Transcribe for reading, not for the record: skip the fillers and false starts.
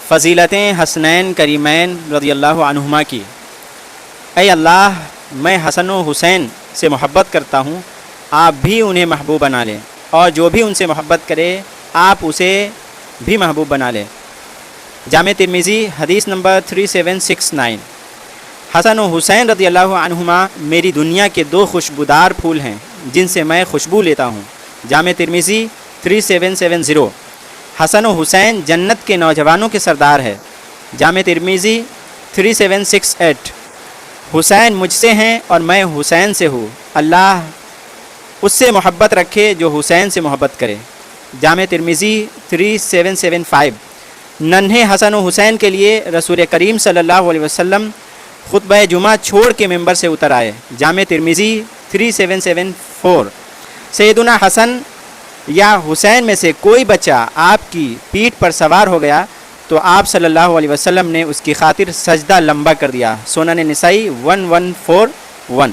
فضیلتیں حسنین کریمین رضی اللہ عنہما کی۔ اے اللہ، میں حسن و حسین سے محبت کرتا ہوں، آپ بھی انہیں محبوب بنا لیں، اور جو بھی ان سے محبت کرے آپ اسے بھی محبوب بنا لیں۔ جامع ترمذی حدیث نمبر 3769۔ حسن و حسین رضی اللہ عنہما میری دنیا کے دو خوشبودار پھول ہیں جن سے میں خوشبو لیتا ہوں۔ جامع ترمذی 3770۔ حسن و حسین جنت کے نوجوانوں کے سردار ہے۔ جامع ترمذی 3768۔ حسین مجھ سے ہیں اور میں حسین سے ہوں، اللہ اس سے محبت رکھے جو حسین سے محبت کرے۔ جامع ترمذی 3775۔ ننھے حسن و حسین کے لیے رسول کریم صلی اللہ علیہ وسلم خطبہ جمعہ چھوڑ کے ممبر سے اتر آئے۔ جامع ترمذی 3774۔ سیدنا حسن یا حسین میں سے کوئی بچہ آپ کی پیٹھ پر سوار ہو گیا تو آپ صلی اللہ علیہ وسلم نے اس کی خاطر سجدہ لمبا کر دیا۔ سنن نسائی 1141۔